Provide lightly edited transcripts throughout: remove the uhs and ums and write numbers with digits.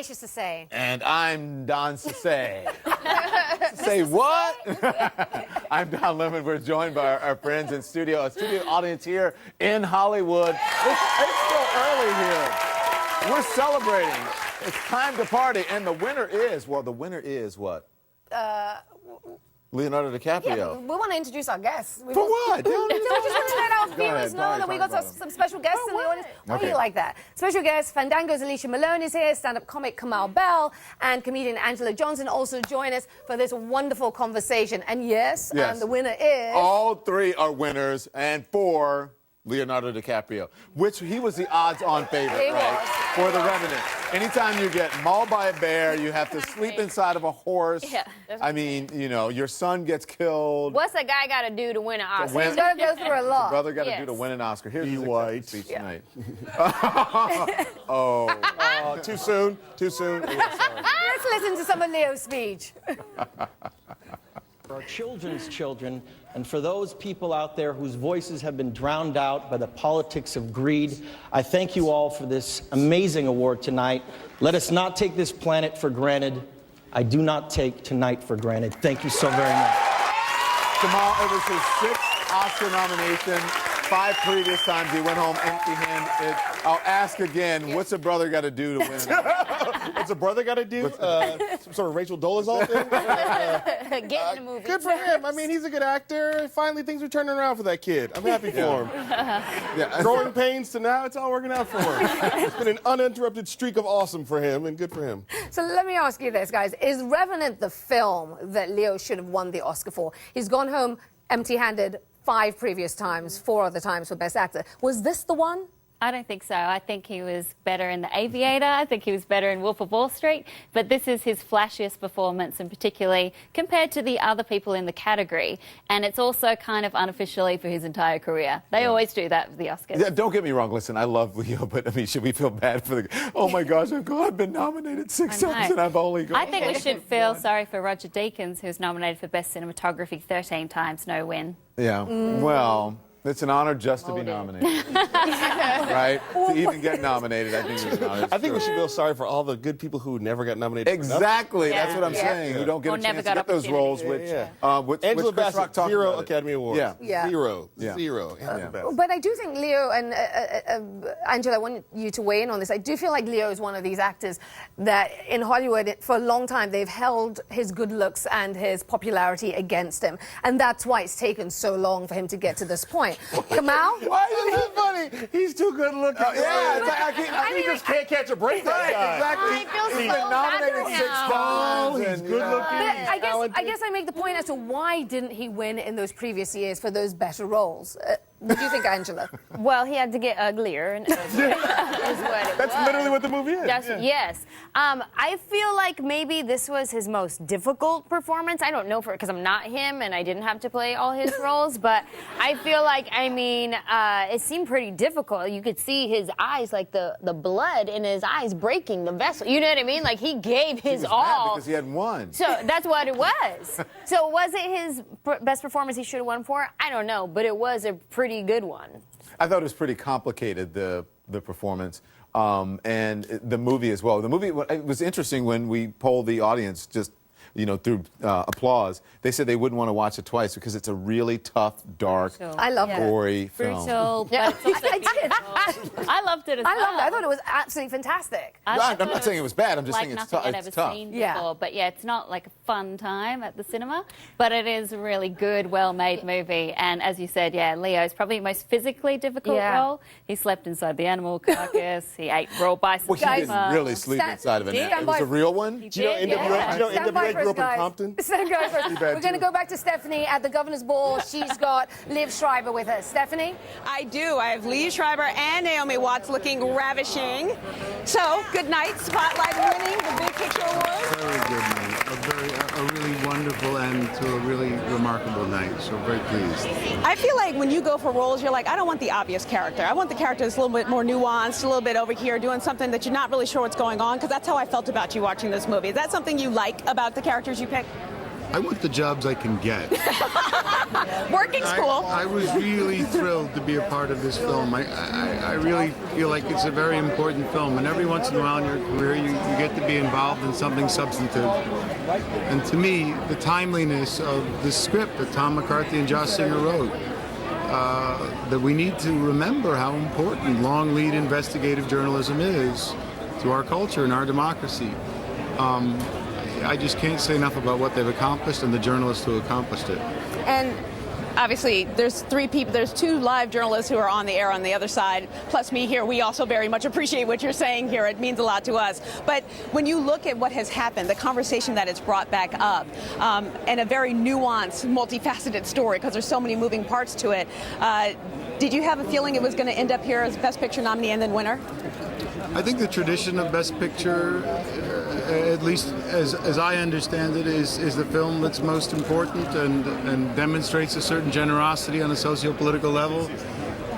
gracious to say. And I'm Don Say. Say what? I'm Don Lemon. We're joined by our friends in studio, a studio audience here in Hollywood. It's still early here. We're celebrating. It's time to party. And the winner is, well, the winner is what? Leonardo DiCaprio. Yeah, we want to introduce our guests. For what? We just want to let our viewers know that we got some special guests in the audience. Why do you like that? Special guests, Fandango's Alicia Malone is here, stand-up comic Kamal Bell, and comedian Angela Johnson also join us for this wonderful conversation. And yes, and the winner is... All three are winners, and for Leonardo DiCaprio, which he was the odds-on favorite, right? For The Revenant. Anytime you get mauled by a bear, you have to sleep inside of a horse. Yeah, I mean, you know, your son gets killed. What's a guy got to do to win an Oscar? He's got to go through a lot. Brother got to do to win an Oscar. Here's his acceptance speech tonight. Too soon. Too soon. Let's listen to some of Leo's speech. For our children's children, and for those people out there whose voices have been drowned out by the politics of greed, I thank you all for this amazing award tonight. Let us not take this planet for granted. I do not take tonight for granted. Thank you so very much. Kamal, it was his 6th Oscar nomination. 5 previous times he went home empty-handed. I'll ask again, what's a brother got to do to win an Oscar? What's a brother got to do? Some sort of Rachel Dolezal thing? Get in the movie. Good for him. I mean, he's a good actor. Finally, things are turning around for that kid. I'm happy for him. Growing pains to now, it's all working out for him. It's been an uninterrupted streak of awesome for him, and good for him. So let me ask you this, guys. Is Revenant the film that Leo should have won the Oscar for? He's gone home empty-handed 5 previous times, 4 other times for Best Actor. Was this the one? I don't think so. I think he was better in The Aviator. I think he was better in Wolf of Wall Street. But this is his flashiest performance, and particularly compared to the other people in the category. And it's also kind of unofficially for his entire career. They always do that with the Oscars. Yeah, don't get me wrong. Listen, I love Leo, but I mean, should we feel bad for the... Oh, my gosh, I've been nominated 6 times, and I've only got... I think we should feel sorry for Roger Deakins, who's nominated for Best Cinematography 13 times, no win. Yeah, well... It's an honor just to be nominated, right? To even get nominated, I think it's an honor. I think we should feel sorry for all the good people who never got nominated. Exactly, that's what I'm saying. Who don't get a chance to get those roles, which Angela Bassett, 0 Academy Awards. Yeah. Zero. But I do think Leo and Angela, I want you to weigh in on this. I do feel like Leo is one of these actors that in Hollywood, for a long time, they've held his good looks and his popularity against him. And that's why it's taken so long for him to get to this point. Kamal? Why is that funny? He's too good looking. I just can't catch a break. Exactly. He's been nominated 6 times. He's good looking. I guess I make the point as to why didn't he win in those previous years for those better roles? What do you think, Angela? Well, he had to get uglier. And That's literally what the movie is. Yes. I feel like maybe this was his most difficult performance. I don't know because I'm not him and I didn't have to play all his roles, but I feel like, I mean, it seemed pretty difficult. You could see his eyes, like the blood in his eyes breaking the vessel. You know what I mean? Like he gave his all. Because he had won. So that's what it was. So was it his best performance he should have won for? I don't know, but it was a pretty good one. I thought it was pretty complicated, the performance, and the movie as well. The movie, it was interesting when we polled the audience, just, you know, through applause. They said they wouldn't want to watch it twice because it's a really tough, dark, gory film. Brutal. Yeah. I did. I loved it as well. I loved it. I thought it was absolutely fantastic. I'm not saying it was bad. I'm just like saying it's nothing tough. I'd ever seen before. But yeah, it's not like a fun time at the cinema, but it is a really good, well-made movie. And as you said, yeah, Leo's probably the most physically difficult role. He slept inside the animal carcass. He ate raw bison. Well, he didn't really sleep inside of an animal. It was a real one? Do you know NWA grew up in Compton? We're going to go back to Stephanie at the Governor's Ball. She's got Liev Schreiber with her. Stephanie? I do. I have Liev Schreiber and Naomi Watts looking ravishing. So, good night. Spotlight winning the Big Picture Award. Very good night. A really wonderful end to a really remarkable night. So very pleased. I feel like when you go for roles, you're like, I don't want the obvious character. I want the character that's a little bit more nuanced, a little bit over here, doing something that you're not really sure what's going on, because that's how I felt about you watching this movie. Is that something you like about the characters you pick? I want the jobs I can get. Working school. I was really thrilled to be a part of this film. I really feel like it's a very important film, and every once in a while in your career you get to be involved in something substantive. And to me, the timeliness of the script that Tom McCarthy and Josh Singer wrote, that we need to remember how important long lead investigative journalism is to our culture and our democracy. I just can't say enough about what they've accomplished and the journalists who accomplished it. And obviously, there's three people. There's two live journalists who are on the air on the other side, plus me here. We also very much appreciate what you're saying here. It means a lot to us. But when you look at what has happened, the conversation that it's brought back up, and a very nuanced, multifaceted story, because there's so many moving parts to it, did you have a feeling it was going to end up here as Best Picture nominee and then winner? I think the tradition of Best Picture, at least as I understand it, is the film that's most important and demonstrates a certain generosity on a socio-political level.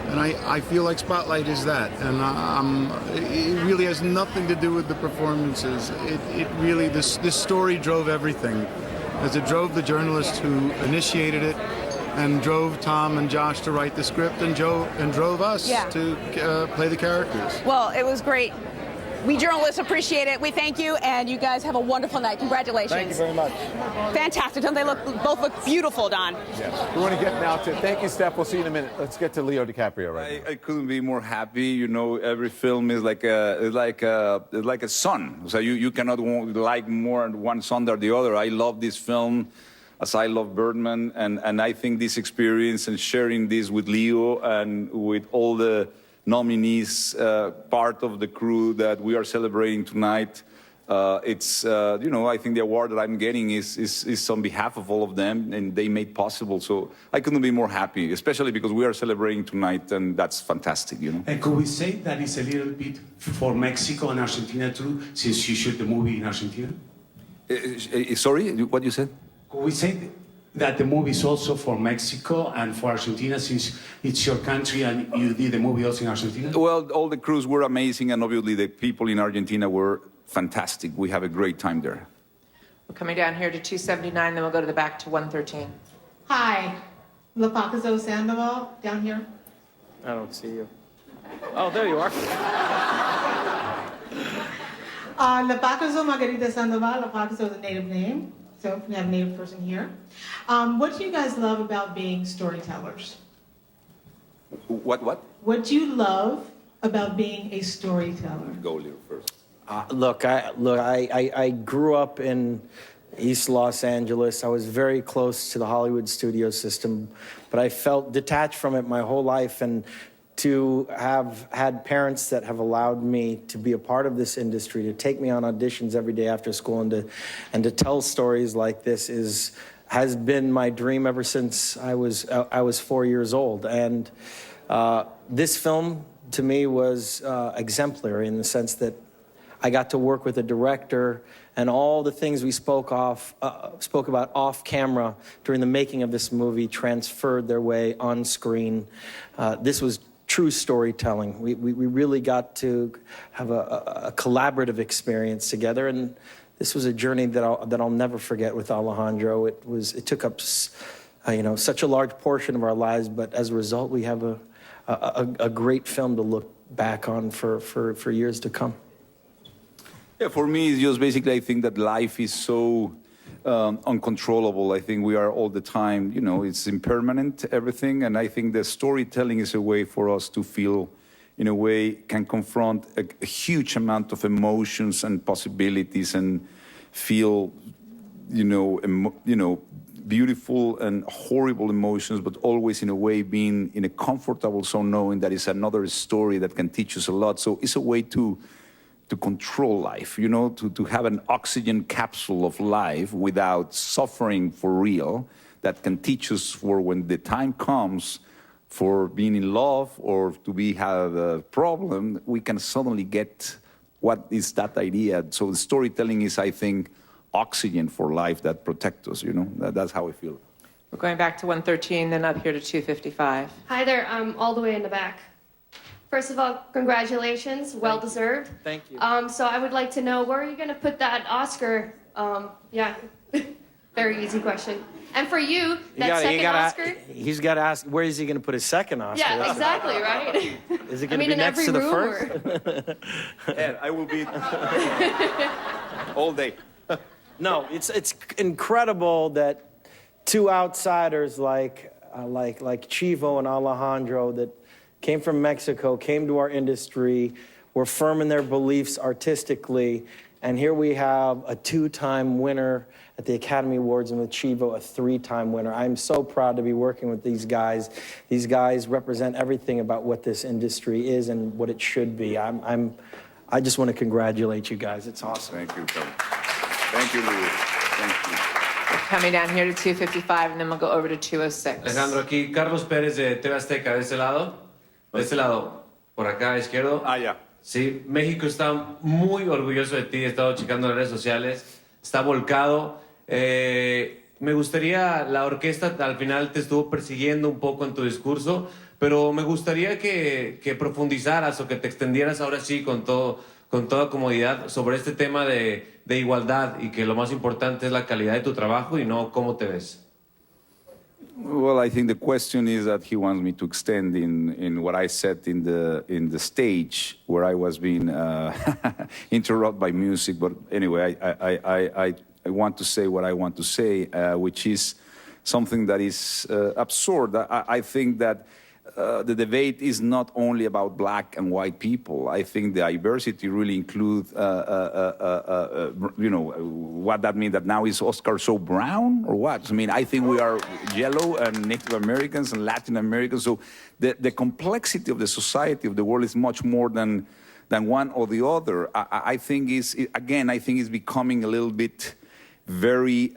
And I feel like Spotlight is that. And it really has nothing to do with the performances. It really, this story drove everything. As it drove the journalists who initiated it, and drove Tom and Josh to write the script, and drove us to play the characters. Well, it was great. We journalists appreciate it. We thank you, and you guys have a wonderful night. Congratulations. Thank you very much. Fantastic. Don't they both look beautiful, Don? Yes. We want to get now to, thank you, Steph. We'll see you in a minute. Let's get to Leo DiCaprio right now. I couldn't be more happy. You know, every film is like a son. So you cannot like more one son than the other. I love this film as I love Birdman, and I think this experience and sharing this with Leo and with all the nominees, part of the crew that we are celebrating tonight, it's, you know, I think the award that I'm getting is on behalf of all of them, and they made possible. So I couldn't be more happy, especially because we are celebrating tonight, and that's fantastic, you know. And could we say that it's a little bit for Mexico and Argentina too, since you shoot the movie in Argentina? Sorry, what you said? Could we say that the movie is also for Mexico and for Argentina, since it's your country and you did the movie also in Argentina? Well, all the crews were amazing, and obviously the people in Argentina were fantastic. We have a great time there. We're coming down here to 279, then we'll go to the back to 113. Hi, La Pacazo Sandoval, down here. I don't see you. Oh, there you are. La Pacazo Margarita Sandoval. La Pacazo is a native name, so we have a native person here. What do you guys love about being storytellers? What? What do you love about being a storyteller? Go, Leo, first. I grew up in East Los Angeles. I was very close to the Hollywood studio system, but I felt detached from it my whole life. And to have had parents that have allowed me to be a part of this industry, to take me on auditions every day after school, and to tell stories like this has been my dream ever since I was 4 years old. And this film, to me, was exemplary in the sense that I got to work with a director, and all the things we spoke about off camera during the making of this movie transferred their way on screen. This was true storytelling. We really got to have a collaborative experience together, and this was a journey that I'll never forget with Alejandro. It took up such a large portion of our lives, but as a result, we have a great film to look back on for years to come. Yeah, for me, it's just basically, I think that life is so uncontrollable. I think we are all the time, it's impermanent, everything. And I think the storytelling is a way for us to feel, in a way, can confront a huge amount of emotions and possibilities and feel, beautiful and horrible emotions, but always in a way being in a comfortable zone, knowing that it's another story that can teach us a lot. So it's a way to control life, to have an oxygen capsule of life without suffering for real, that can teach us for when the time comes for being in love or to have a problem, we can suddenly get what is that idea. So the storytelling is, I think, oxygen for life that protects us, That's how I feel. We're going back to 113, then up here to 255. Hi there, I'm all the way in the back. First of all, congratulations, well deserved. Thank you. So I would like to know, where are you going to put that Oscar? Very easy question. And for you, that second Oscar? He's got to ask, where is he going to put his second Oscar? Yeah, exactly, right? Is it going to be next to the first? And I will be all day. No, it's incredible that two outsiders like Chivo and Alejandro that came from Mexico, came to our industry, were firm in their beliefs artistically, and here we have a two-time winner at the Academy Awards, and with Chivo, a three-time winner. I'm so proud to be working with these guys. These guys represent everything about what this industry is and what it should be. I just want to congratulate you guys. It's awesome. Thank you, Kevin. Thank you, Liev. Thank you. Coming down here to 255, and then we'll go over to 206. Alejandro, aquí Carlos Pérez de TV Azteca, de ese lado. De ese lado, por acá, izquierdo. Ah, ya. Sí, México está muy orgulloso de ti. He estado checando las redes sociales. Está volcado. Me gustaría, la orquesta al final te estuvo persiguiendo un poco en tu discurso, pero me gustaría que profundizaras o que te extendieras ahora sí con toda comodidad sobre este tema de igualdad y que lo más importante es la calidad de tu trabajo y no cómo te ves. Well, I think the question is that he wants me to extend in what I said in the stage where I was being interrupted by music. But anyway, I want to say what I want to say, which is something that is absurd. I think that the debate is not only about black and white people. I think the diversity really includes, what that means, that now is Oscar so brown or what? I mean, I think we are yellow and Native Americans and Latin Americans. So the complexity of the society of the world is much more than one or the other. I think is becoming a little bit very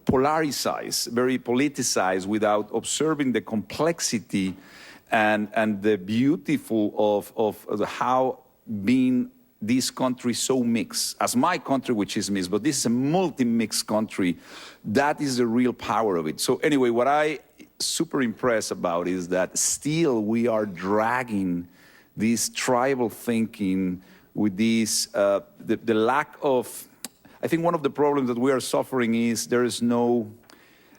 polarized, very politicized, without observing the complexity and the beautiful of how being this country so mixed. As my country, which is mixed, but this is a multi-mixed country, that is the real power of it. So anyway, what I super impressed about is that still we are dragging this tribal thinking with this, the lack of, I think one of the problems that we are suffering is there is no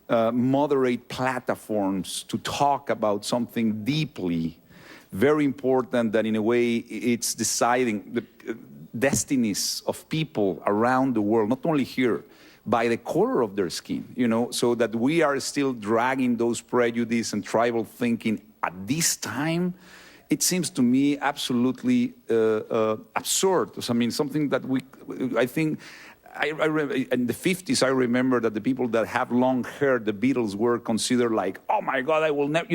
moderate platforms to talk about something deeply, very important, that in a way it's deciding the destinies of people around the world, not only here, by the color of their skin, so that we are still dragging those prejudice and tribal thinking at this time. It seems to me absolutely absurd. I mean, something that I think, in the 50s, I remember that the people that have long hair, the Beatles, were considered like, oh my God, I will never,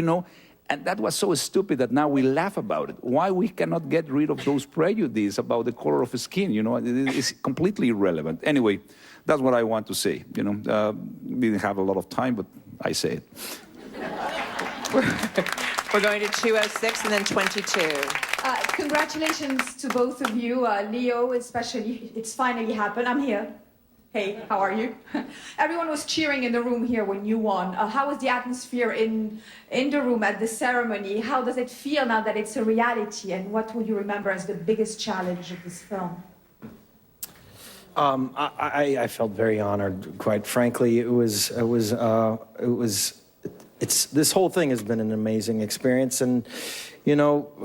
and that was so stupid that now we laugh about it. Why we cannot get rid of those prejudices about the color of skin, it's completely irrelevant. Anyway, that's what I want to say, Didn't have a lot of time, but I say it. We're going to 206 and then 22. Congratulations to both of you, Leo especially. It's finally happened. I'm here. Hey, how are you? Everyone was cheering in the room here when you won. How was the atmosphere in the room at the ceremony? How does it feel now that it's a reality? And what would you remember as the biggest challenge of this film? I felt very honored, quite frankly. This whole thing has been an amazing experience, and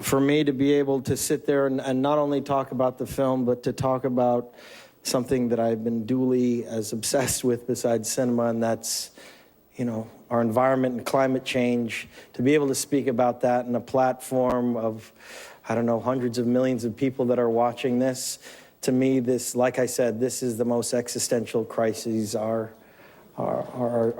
for me to be able to sit there and not only talk about the film, but to talk about something that I've been duly as obsessed with besides cinema, and that's our environment and climate change. To be able to speak about that in a platform of, I don't know, hundreds of millions of people that are watching this, to me, this, like I said, this is the most existential crisis our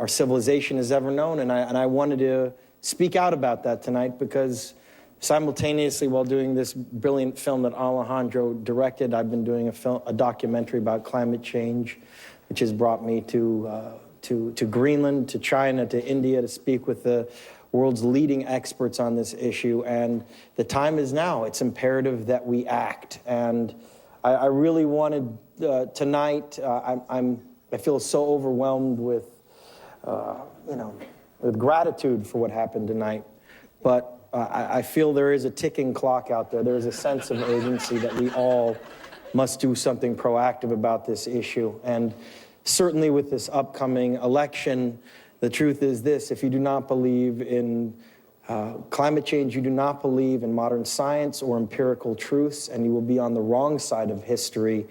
civilization has ever known, and I wanted to speak out about that tonight because simultaneously, while doing this brilliant film that Alejandro directed, I've been doing a documentary about climate change, which has brought me to Greenland, to China, to India to speak with the world's leading experts on this issue. And the time is now. It's imperative that we act. And I really wanted tonight. I feel so overwhelmed with, with gratitude for what happened tonight. But I feel there is a ticking clock out there. There is a sense of urgency that we all must do something proactive about this issue. And certainly with this upcoming election, the truth is this: if you do not believe in climate change, you do not believe in modern science or empirical truths, and you will be on the wrong side of history.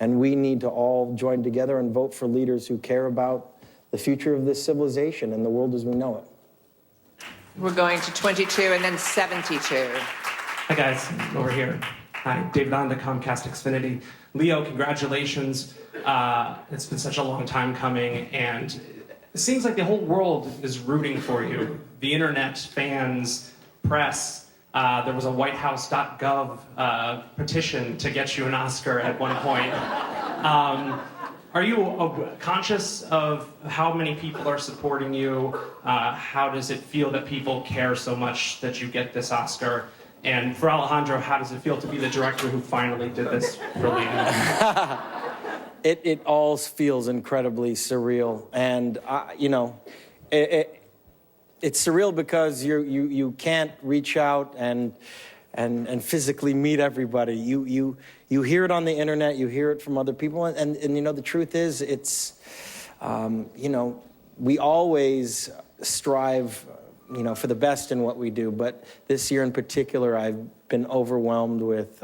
And we need to all join together and vote for leaders who care about the future of this civilization and the world as we know it. We're going to 22 and then 72. Hi guys, over here. Hi, David on the Comcast Xfinity. Leo, congratulations. It's been such a long time coming, and it seems like the whole world is rooting for you. The internet, fans, press. There was a whitehouse.gov petition to get you an Oscar at one point. Are you conscious of how many people are supporting you? How does it feel that people care so much that you get this Oscar? And for Alejandro, how does it feel to be the director who finally did this for Liev? It all feels incredibly surreal, and you know, it's surreal because you can't reach out and physically meet everybody. You hear it on the internet, you hear it from other people, and you know, the truth is, it's you know, we always strive, you know, for the best in what we do, but this year in particular, I've been overwhelmed with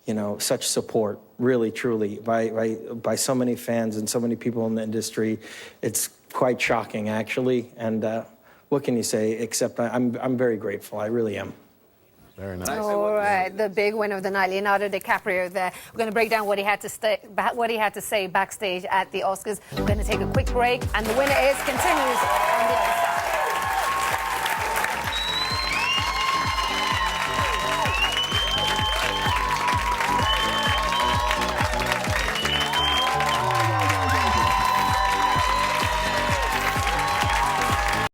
you know, such support, really, truly, by so many fans and so many people in the industry. It's quite shocking, actually, and what can you say, except I'm very grateful. I really am. Very nice. All right, the big winner of the night, Leonardo DiCaprio there. We're going to break down what he had to say backstage at the Oscars. We're going to take a quick break, and the winner continues on the other side.